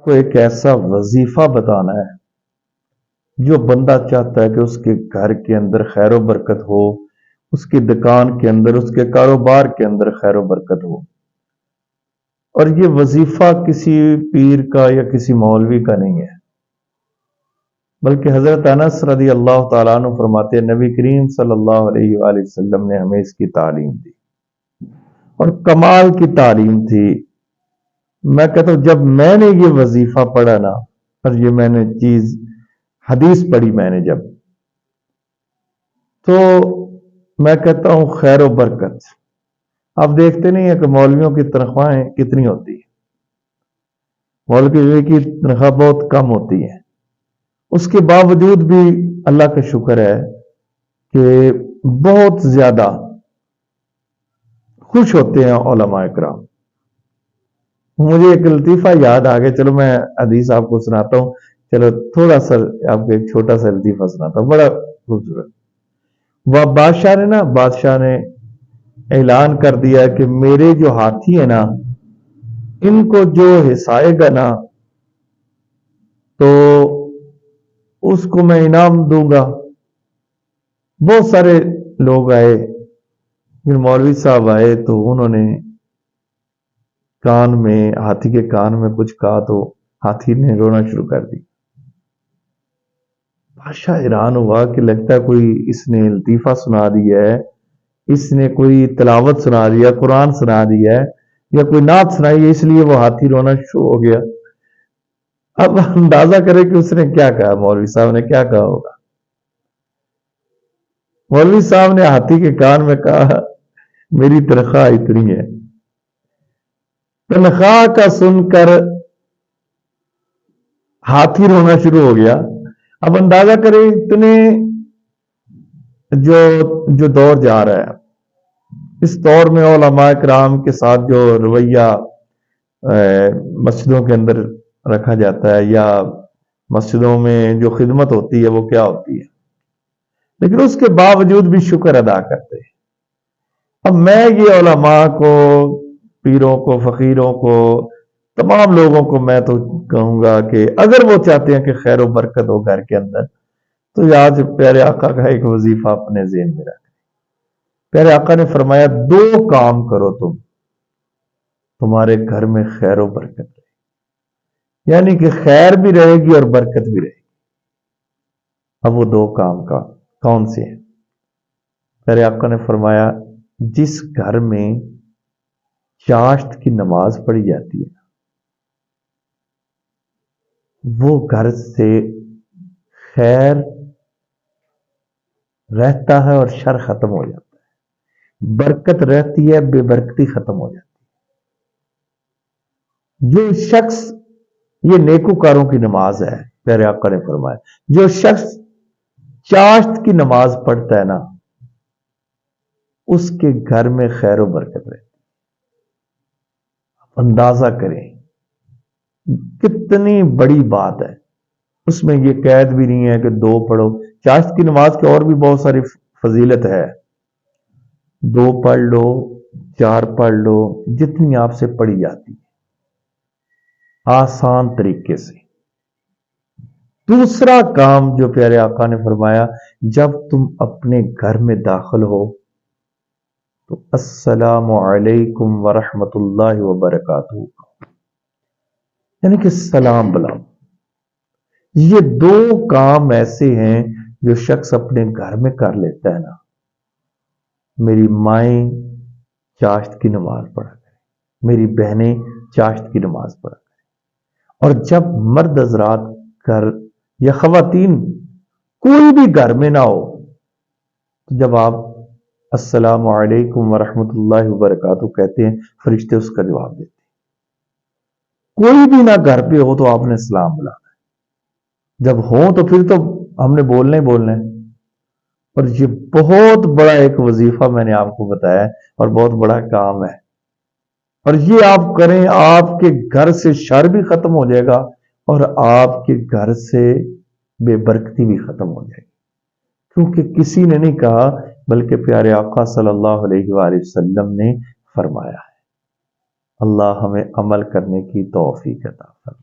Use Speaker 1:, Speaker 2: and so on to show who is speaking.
Speaker 1: کو ایک ایسا وظیفہ بتانا ہے جو بندہ چاہتا ہے کہ اس کے گھر کے اندر خیر و برکت ہو، اس کی دکان کے اندر، اس کے کاروبار کے اندر خیر و برکت ہو۔ اور یہ وظیفہ کسی پیر کا یا کسی مولوی کا نہیں ہے، بلکہ حضرت انس رضی اللہ تعالیٰ عنہ فرماتے ہیں نبی کریم صلی اللہ علیہ وآلہ وسلم نے ہمیں اس کی تعلیم دی، اور کمال کی تعلیم تھی۔ میں کہتا ہوں جب میں نے یہ وظیفہ پڑھا نا، اور یہ میں نے چیز حدیث پڑھی میں نے جب، تو میں کہتا ہوں خیر و برکت۔ آپ دیکھتے نہیں ہیں کہ مولویوں کی تنخواہیں کتنی ہوتی ہیں، مولوی کی تنخواہ بہت کم ہوتی ہے، اس کے باوجود بھی اللہ کا شکر ہے کہ بہت زیادہ خوش ہوتے ہیں علماء کرام۔ مجھے ایک لطیفہ یاد آ گیا، چلو میں حدیث آپ کو سناتا ہوں، چلو تھوڑا سا آپ کو ایک چھوٹا سا لطیفہ سناتا ہوں، بڑا خوبصورت۔ وہ بادشاہ نے اعلان کر دیا کہ میرے جو ہاتھی ہیں نا، ان کو جو ہسائے گا نا تو اس کو میں انعام دوں گا۔ بہت سارے لوگ آئے، پھر مولوی صاحب آئے تو انہوں نے کان میں، ہاتھی کے کان میں کچھ کہا تو ہاتھی نے رونا شروع کر دی۔ بادشاہ حیران ہوا کہ لگتا ہے کوئی اس نے لطیفہ سنا دیا ہے، اس نے کوئی تلاوت سنا دیا، قرآن سنا دیا ہے، یا کوئی نعت سنائی ہے، اس لیے وہ ہاتھی رونا شروع ہو گیا۔ اب اندازہ کرے کہ اس نے کیا کہا، مولوی صاحب نے کیا کہا ہوگا۔ مولوی صاحب نے ہاتھی کے کان میں کہا میری تنخواہ اتنی ہے۔ تنخواہ کا سن کر ہاتھی رونا شروع ہو گیا۔ اب اندازہ کرے اتنے جو دور جا رہا ہے، اس دور میں علماء کرام کے ساتھ جو رویہ مسجدوں کے اندر رکھا جاتا ہے، یا مسجدوں میں جو خدمت ہوتی ہے وہ کیا ہوتی ہے، لیکن اس کے باوجود بھی شکر ادا کرتے ہیں۔ اب میں یہ علماء کو، پیروں کو، فقیروں کو، تمام لوگوں کو میں تو کہوں گا کہ اگر وہ چاہتے ہیں کہ خیر و برکت ہو گھر کے اندر، تو آج پیارے آقا کا ایک وظیفہ اپنے ذہن میں رکھیں۔ پیارے آقا نے فرمایا 2 کام کرو تمہارے گھر میں خیر و برکت رہے، یعنی کہ خیر بھی رہے گی اور برکت بھی رہے گی۔ اب وہ 2 کام کون سے ہیں؟ پیارے آقا نے فرمایا جس گھر میں چاشت کی نماز پڑھی جاتی ہے وہ گھر سے خیر رہتا ہے اور شر ختم ہو جاتا ہے، برکت رہتی ہے، بے برکتی ختم ہو جاتی ہے۔ جو شخص، یہ نیکوکاروں کی نماز ہے، پیارے آقا نے فرمایا جو شخص چاشت کی نماز پڑھتا ہے نا، اس کے گھر میں خیر و برکت رہتی ہے۔ اندازہ کریں کتنی بڑی بات ہے، اس میں یہ قید بھی نہیں ہے کہ 2 پڑھو۔ چاشت کی نماز کی اور بھی بہت ساری فضیلت ہے، 2 پڑھ لو، 4 پڑھ لو، جتنی آپ سے پڑھی جاتی ہے، آسان طریقے سے۔ دوسرا کام جو پیارے آقا نے فرمایا، جب تم اپنے گھر میں داخل ہو تو السلام علیکم ورحمۃ اللہ وبرکاتہ، یعنی کہ سلام بلاؤ۔ یہ 2 کام ایسے ہیں جو شخص اپنے گھر میں کر لیتا ہے نا، میری مائیں چاشت کی نماز پڑھا کریں، میری بہنیں چاشت کی نماز پڑھا کریں۔ اور جب مرد حضرات گھر یا خواتین کوئی بھی گھر میں نہ ہو، تو جب آپ السلام علیکم ورحمۃ اللہ وبرکاتہ کہتے ہیں، فرشتے اس کا جواب دیتے ہیں۔ کوئی بھی نہ گھر پہ ہو تو آپ نے سلام بلانا ہے، جب ہو تو پھر تو ہم نے بولنا ہی بولنا ہے۔ اور یہ بہت بڑا ایک وظیفہ میں نے آپ کو بتایا ہے، اور بہت بڑا کام ہے، اور یہ آپ کریں، آپ کے گھر سے شر بھی ختم ہو جائے گا، اور آپ کے گھر سے بے برکتی بھی ختم ہو جائے گی، کیونکہ کسی نے نہیں کہا بلکہ پیارے آقا صلی اللہ علیہ وآلہ وسلم نے فرمایا ہے۔ اللہ ہمیں عمل کرنے کی توفیق عطا فرمائے۔